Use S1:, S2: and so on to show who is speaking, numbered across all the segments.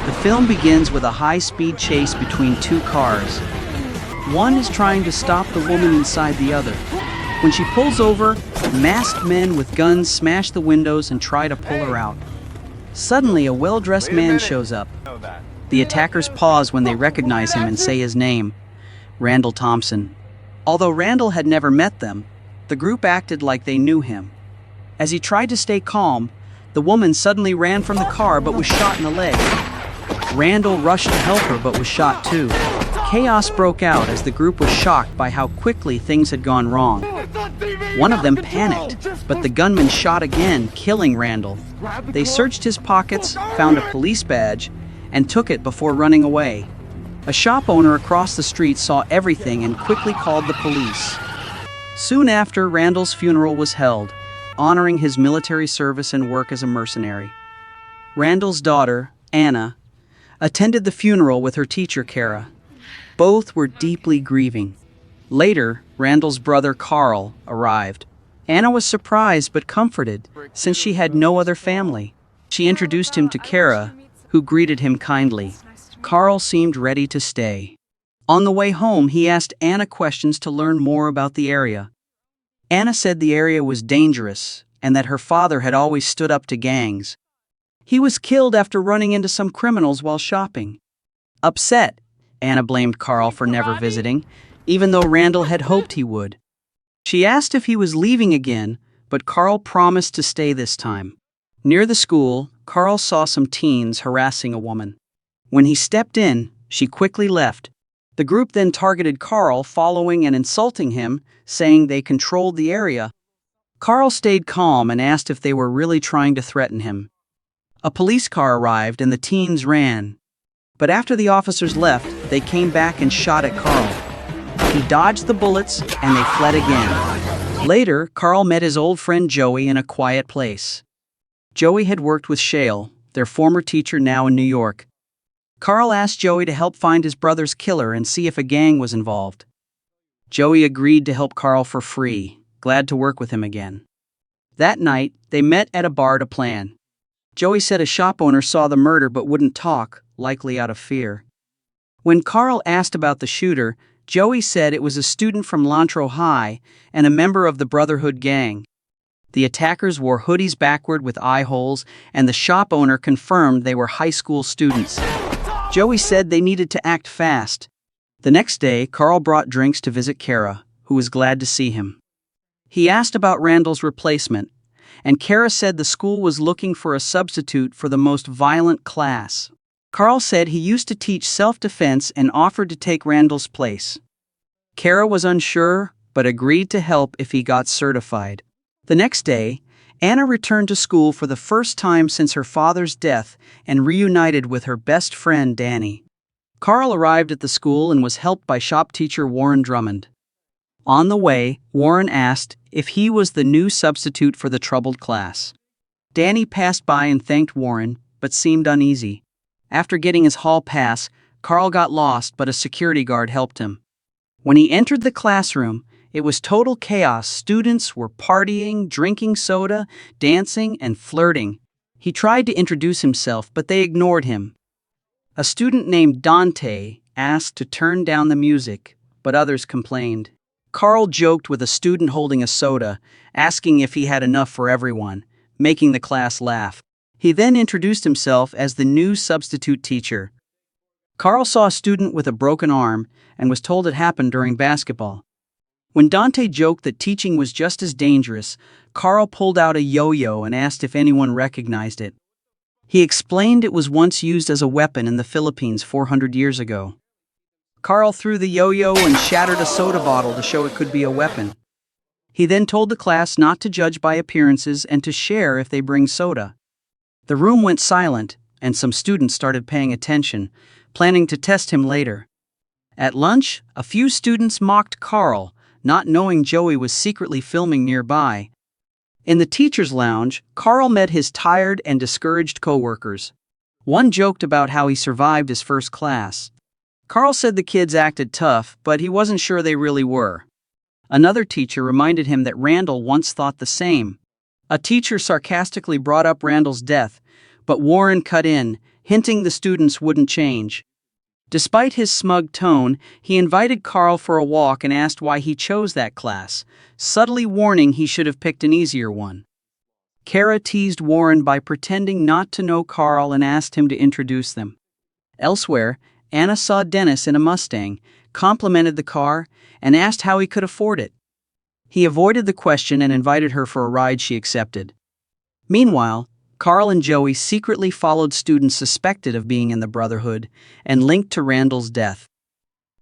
S1: The film begins with a high-speed chase between two cars. One is trying to stop the woman inside the other. When she pulls over, masked men with guns smash the windows and try to pull her out. Suddenly, a well-dressed man shows up. The attackers pause when they recognize him and say his name, Randall Thompson. Although Randall had never met them, the group acted like they knew him. As he tried to stay calm, the woman suddenly ran from the car but was shot in the leg. Randall rushed to help her but was shot too. Chaos broke out as the group was shocked by how quickly things had gone wrong. One of them panicked, but the gunman shot again, killing Randall. They searched his pockets, found a police badge, and took it before running away. A shop owner across the street saw everything and quickly called the police. Soon after, Randall's funeral was held, honoring his military service and work as a mercenary. Randall's daughter, Anna, attended the funeral with her teacher, Kara. Both were deeply grieving. Later, Randall's brother, Carl, arrived. Anna was surprised but comforted, since she had no other family. She introduced him to Kara, who greeted him kindly. Carl seemed ready to stay. On the way home, he asked Anna questions to learn more about the area. Anna said the area was dangerous and that her father had always stood up to gangs. He was killed after running into some criminals while shopping. Upset, Anna blamed Carl for never visiting, even though Randall had hoped he would. She asked if he was leaving again, but Carl promised to stay this time. Near the school, Carl saw some teens harassing a woman. When he stepped in, she quickly left. The group then targeted Carl, following and insulting him, saying they controlled the area. Carl stayed calm and asked if they were really trying to threaten him. A police car arrived and the teens ran. But after the officers left, they came back and shot at Carl. He dodged the bullets and they fled again. Later, Carl met his old friend Joey in a quiet place. Joey had worked with Shale, their former teacher now in New York. Carl asked Joey to help find his brother's killer and see if a gang was involved. Joey agreed to help Carl for free, glad to work with him again. That night, they met at a bar to plan. Joey said a shop owner saw the murder but wouldn't talk, likely out of fear. When Carl asked about the shooter, Joey said it was a student from Lantro High and a member of the Brotherhood gang. The attackers wore hoodies backward with eye holes, and the shop owner confirmed they were high school students. Joey said they needed to act fast. The next day, Carl brought drinks to visit Kara, who was glad to see him. He asked about Randall's replacement, and Kara said the school was looking for a substitute for the most violent class. Carl said he used to teach self-defense and offered to take Randall's place. Kara was unsure, but agreed to help if he got certified. The next day, Anna returned to school for the first time since her father's death and reunited with her best friend Danny. Carl arrived at the school and was helped by shop teacher Warren Drummond. On the way, Warren asked if he was the new substitute for the troubled class. Danny passed by and thanked Warren, but seemed uneasy. After getting his hall pass, Carl got lost, but a security guard helped him. When he entered the classroom, it was total chaos. Students were partying, drinking soda, dancing, and flirting. He tried to introduce himself, but they ignored him. A student named Dante asked to turn down the music, but others complained. Carl joked with a student holding a soda, asking if he had enough for everyone, making the class laugh. He then introduced himself as the new substitute teacher. Carl saw a student with a broken arm and was told it happened during basketball. When Dante joked that teaching was just as dangerous, Carl pulled out a yo-yo and asked if anyone recognized it. He explained it was once used as a weapon in the Philippines 400 years ago. Carl threw the yo-yo and shattered a soda bottle to show it could be a weapon. He then told the class not to judge by appearances and to share if they bring soda. The room went silent, and some students started paying attention, planning to test him later. At lunch, a few students mocked Carl, not knowing Joey was secretly filming nearby. In the teacher's lounge, Carl met his tired and discouraged coworkers. One joked about how he survived his first class. Carl said the kids acted tough, but he wasn't sure they really were. Another teacher reminded him that Randall once thought the same. A teacher sarcastically brought up Randall's death, but Warren cut in. hinting the students wouldn't change. Despite his smug tone, he invited Carl for a walk and asked why he chose that class, subtly warning he should have picked an easier one. Kara teased Warren by pretending not to know Carl and asked him to introduce them. Elsewhere, Anna saw Dennis in a Mustang, complimented the car, and asked how he could afford it. He avoided the question and invited her for a ride she accepted. Meanwhile, Carl and Joey secretly followed students suspected of being in the Brotherhood and linked to Randall's death.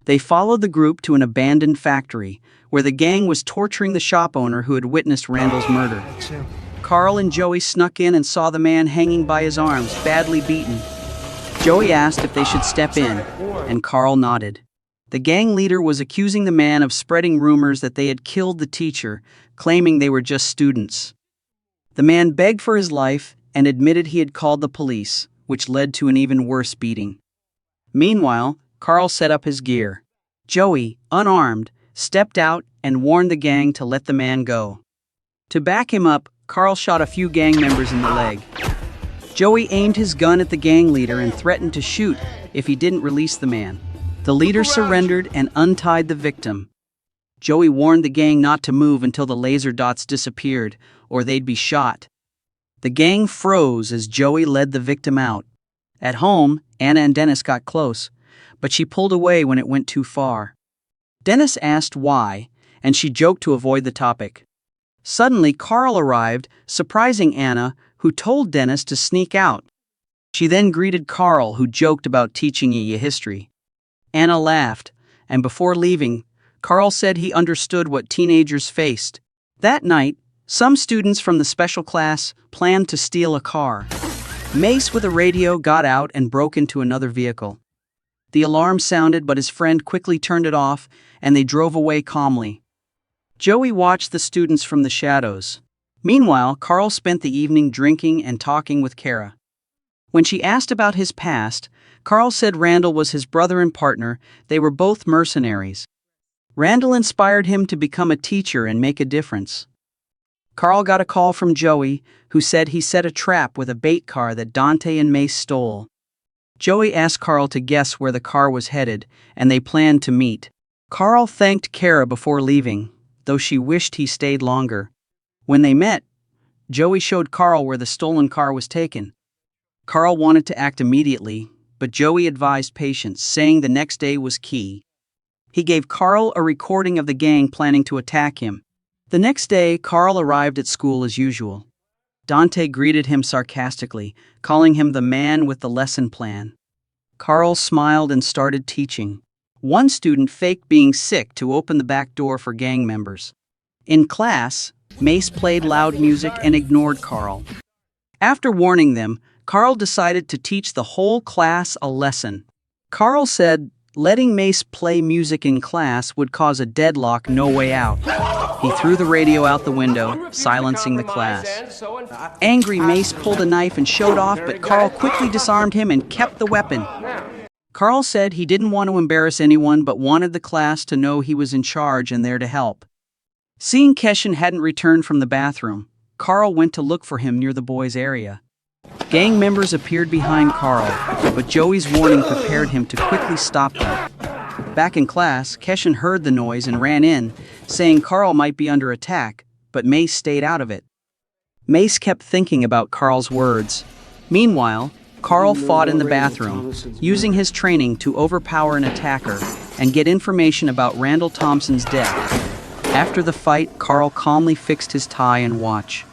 S1: They followed the group to an abandoned factory, where the gang was torturing the shop owner who had witnessed Randall's murder. Carl and Joey snuck in and saw the man hanging by his arms, badly beaten. Joey asked if they should step in, and Carl nodded. The gang leader was accusing the man of spreading rumors that they had killed the teacher, claiming they were just students. The man begged for his life and admitted he had called the police, which led to an even worse beating. Meanwhile, Carl set up his gear. Joey, unarmed, stepped out and warned the gang to let the man go. To back him up, Carl shot a few gang members in the leg. Joey aimed his gun at the gang leader and threatened to shoot if he didn't release the man. The leader surrendered and untied the victim. Joey warned the gang not to move until the laser dots disappeared, or they'd be shot. The gang froze as Joey led the victim out. At home, Anna and Dennis got close, but she pulled away when it went too far. Dennis asked why, and she joked to avoid the topic. Suddenly, Carl arrived, surprising Anna, who told Dennis to sneak out. She then greeted Carl, who joked about teaching you history. Anna laughed, and before leaving, Carl said he understood what teenagers faced. That night, some students from the special class planned to steal a car. Mace with a radio got out and broke into another vehicle. The alarm sounded, but his friend quickly turned it off, and they drove away calmly. Joey watched the students from the shadows. Meanwhile, Carl spent the evening drinking and talking with Kara. When she asked about his past, Carl said Randall was his brother and partner. They were both mercenaries. Randall inspired him to become a teacher and make a difference. Carl got a call from Joey, who said he set a trap with a bait car that Dante and Mace stole. Joey asked Carl to guess where the car was headed, and they planned to meet. Carl thanked Kara before leaving, though she wished he stayed longer. When they met, Joey showed Carl where the stolen car was taken. Carl wanted to act immediately, but Joey advised patience, saying the next day was key. He gave Carl a recording of the gang planning to attack him. The next day, Carl arrived at school as usual. Dante greeted him sarcastically, calling him the man with the lesson plan. Carl smiled and started teaching. One student faked being sick to open the back door for gang members. In class, Mace played loud music and ignored Carl. After warning them, Carl decided to teach the whole class a lesson. Carl said letting Mace play music in class would cause a deadlock no way out. He threw the radio out the window, silencing the class. Angry, Mace pulled a knife and showed off, but Carl quickly disarmed him and kept the weapon. Carl said he didn't want to embarrass anyone but wanted the class to know he was in charge and there to help. Seeing Keshin hadn't returned from the bathroom, Carl went to look for him near the boys' area. Gang members appeared behind Carl, but Joey's warning prepared him to quickly stop them. Back in class, Keshin heard the noise and ran in, saying Carl might be under attack, but Mace stayed out of it. Mace kept thinking about Carl's words. Meanwhile, Carl fought in the bathroom, using his training to overpower an attacker and get information about Randall Thompson's death. After the fight, Carl calmly fixed his tie and watch.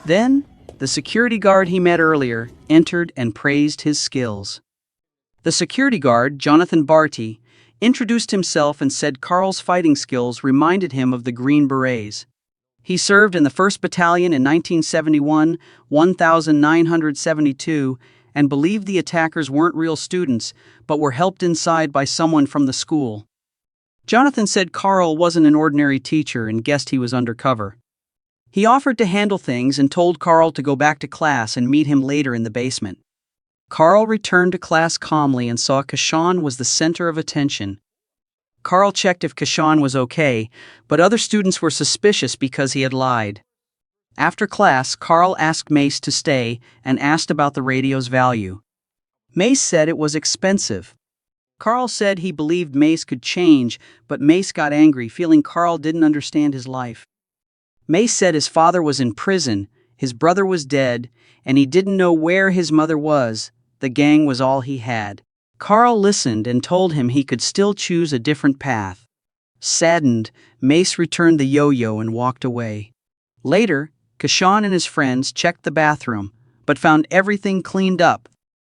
S1: Then, the security guard he met earlier entered and praised his skills. The security guard, Jonathan Barty, introduced himself and said Carl's fighting skills reminded him of the Green Berets. He served in the 1st Battalion in 1971, 1972, and believed the attackers weren't real students, but were helped inside by someone from the school. Jonathan said Carl wasn't an ordinary teacher and guessed he was undercover. He offered to handle things and told Carl to go back to class and meet him later in the basement. Carl returned to class calmly and saw Kashan was the center of attention. Carl checked if Kashan was okay, but other students were suspicious because he had lied. After class, Carl asked Mace to stay and asked about the radio's value. Mace said it was expensive. Carl said he believed Mace could change, but Mace got angry, feeling Carl didn't understand his life. Mace said his father was in prison, his brother was dead, and he didn't know where his mother was. The gang was all he had. Carl listened and told him he could still choose a different path. Saddened, Mace returned the yo-yo and walked away. Later, Kashan and his friends checked the bathroom, but found everything cleaned up.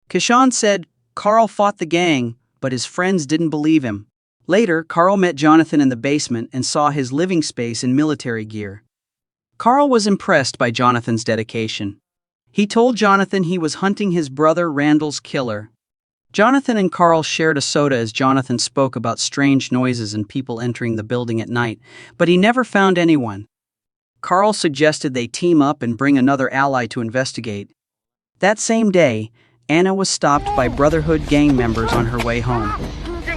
S1: Kashan said Carl fought the gang, but his friends didn't believe him. Later, Carl met Jonathan in the basement and saw his living space in military gear. Carl was impressed by Jonathan's dedication. He told Jonathan he was hunting his brother Randall's killer. Jonathan and Carl shared a soda as Jonathan spoke about strange noises and people entering the building at night, but he never found anyone. Carl suggested they team up and bring another ally to investigate. That same day, Anna was stopped by Brotherhood gang members on her way home.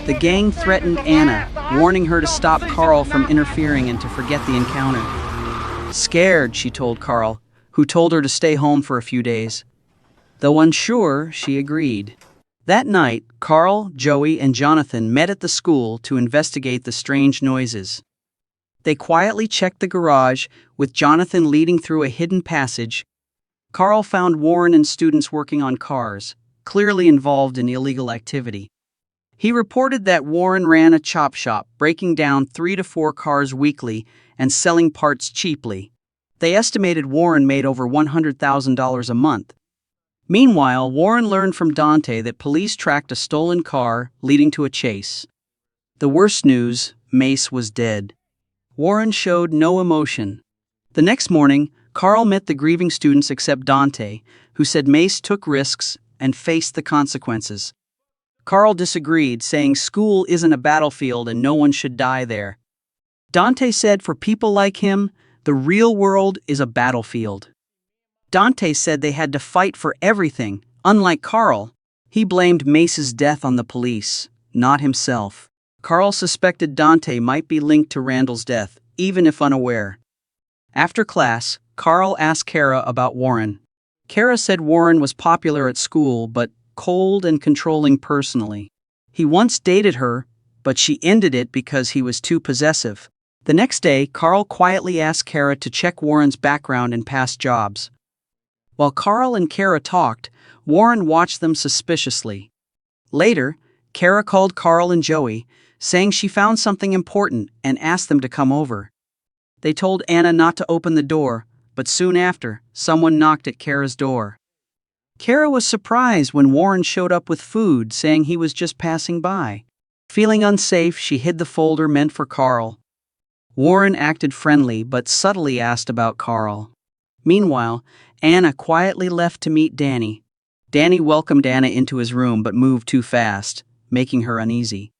S1: The gang threatened Anna, warning her to stop Carl from interfering and to forget the encounter. Scared, she told Carl, who told her to stay home for a few days. Though unsure, she agreed. That night, Carl, Joey, and Jonathan met at the school to investigate the strange noises. They quietly checked the garage, with Jonathan leading through a hidden passage. Carl found Warren and students working on cars, clearly involved in illegal activity. He reported that Warren ran a chop shop, breaking down 3 to 4 cars weekly and selling parts cheaply. They estimated Warren made over $100,000 a month. Meanwhile, Warren learned from Dante that police tracked a stolen car, leading to a chase. The worst news, Mace was dead. Warren showed no emotion. The next morning, Carl met the grieving students except Dante, who said Mace took risks and faced the consequences. Carl disagreed, saying school isn't a battlefield and no one should die there. Dante said for people like him, the real world is a battlefield. Dante said they had to fight for everything. Unlike Carl, he blamed Mace's death on the police, not himself. Carl suspected Dante might be linked to Randall's death, even if unaware. After class, Carl asked Kara about Warren. Kara said Warren was popular at school, but cold and controlling personally. He once dated her, but she ended it because he was too possessive. The next day, Carl quietly asked Kara to check Warren's background and past jobs. While Carl and Kara talked, Warren watched them suspiciously. Later, Kara called Carl and Joey, saying she found something important and asked them to come over. They told Anna not to open the door, but soon after, someone knocked at Kara's door. Kara was surprised when Warren showed up with food, saying he was just passing by. Feeling unsafe, she hid the folder meant for Carl. Warren acted friendly but subtly asked about Carl. Meanwhile, Anna quietly left to meet Danny. Danny welcomed Anna into his room but moved too fast, making her uneasy.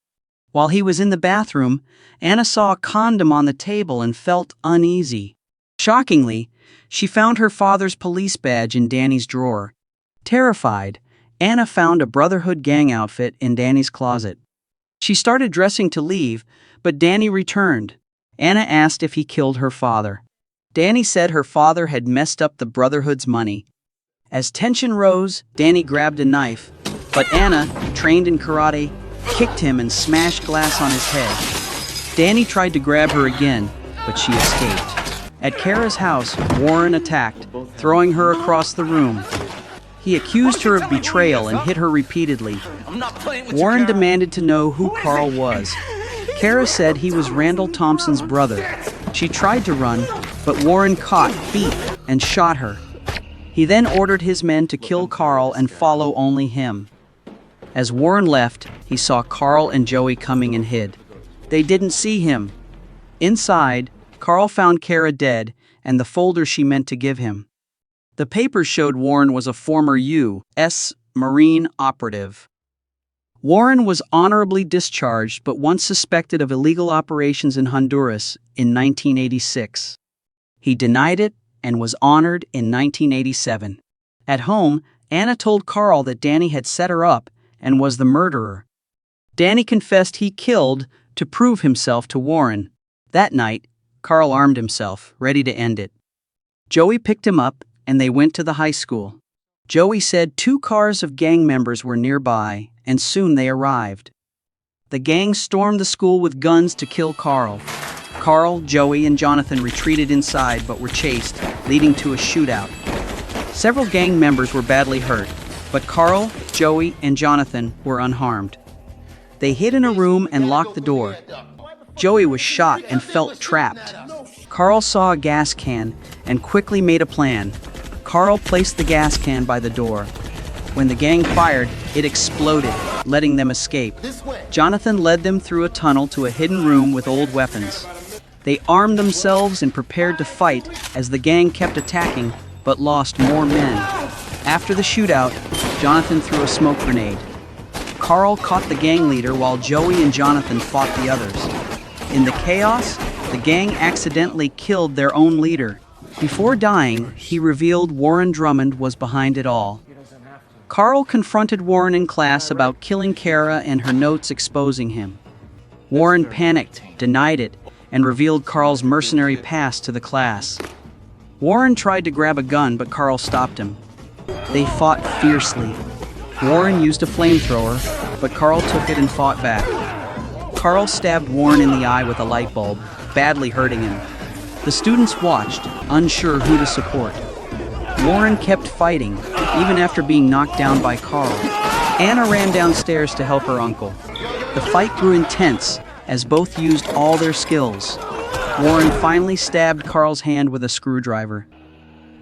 S1: While he was in the bathroom, Anna saw a condom on the table and felt uneasy. Shockingly, she found her father's police badge in Danny's drawer. Terrified, Anna found a Brotherhood gang outfit in Danny's closet. She started dressing to leave, but Danny returned. Anna asked if he killed her father. Danny said her father had messed up the Brotherhood's money. As tension rose, Danny grabbed a knife, but Anna, trained in karate, kicked him and smashed glass on his head. Danny tried to grab her again, but she escaped. At Kara's house, Warren attacked, throwing her across the room. He accused her of betrayal and hit her repeatedly. Warren demanded to know who Carl was. Kara said he was Randall Thompson's brother. She tried to run, but Warren caught, beat, and shot her. He then ordered his men to kill Carl and follow only him. As Warren left, he saw Carl and Joey coming and hid. They didn't see him. Inside, Carl found Kara dead and the folder she meant to give him. The papers showed Warren was a former U.S. Marine operative. Warren was honorably discharged but once suspected of illegal operations in Honduras in 1986. He denied it and was honored in 1987. At home, Anna told Carl that Danny had set her up and was the murderer. Danny confessed he killed to prove himself to Warren. That night, Carl armed himself, ready to end it. Joey picked him up, and they went to the high school. Joey said 2 cars of gang members were nearby, and soon they arrived. The gang stormed the school with guns to kill Carl. Carl, Joey, and Jonathan retreated inside but were chased, leading to a shootout. Several gang members were badly hurt, but Carl, Joey, and Jonathan were unharmed. They hid in a room and locked the door. Joey was shot and felt trapped. Carl saw a gas can and quickly made a plan. Carl placed the gas can by the door. When the gang fired, it exploded, letting them escape. Jonathan led them through a tunnel to a hidden room with old weapons. They armed themselves and prepared to fight as the gang kept attacking, but lost more men. After the shootout, Jonathan threw a smoke grenade. Carl caught the gang leader while Joey and Jonathan fought the others. In the chaos, the gang accidentally killed their own leader. Before dying, he revealed Warren Drummond was behind it all. Carl confronted Warren in class about killing Kara and her notes exposing him. Warren panicked, denied it, and revealed Carl's mercenary past to the class. Warren tried to grab a gun, but Carl stopped him. They fought fiercely. Warren used a flamethrower, but Carl took it and fought back. Carl stabbed Warren in the eye with a light bulb, badly hurting him. The students watched, unsure who to support. Warren kept fighting, even after being knocked down by Carl. Anna ran downstairs to help her uncle. The fight grew intense, as both used all their skills. Warren finally stabbed Carl's hand with a screwdriver.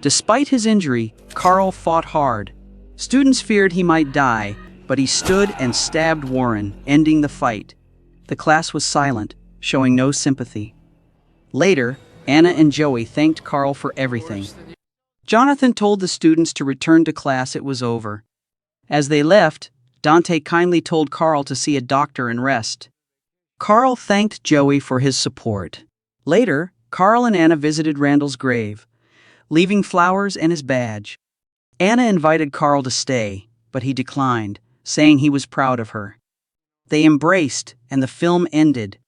S1: Despite his injury, Carl fought hard. Students feared he might die, but he stood and stabbed Warren, ending the fight. The class was silent, showing no sympathy. Later, Anna and Joey thanked Carl for everything. Jonathan told the students to return to class, it was over. As they left, Dante kindly told Carl to see a doctor and rest. Carl thanked Joey for his support. Later, Carl and Anna visited Randall's grave, leaving flowers and his badge. Anna invited Carl to stay, but he declined, saying he was proud of her. They embraced, and the film ended,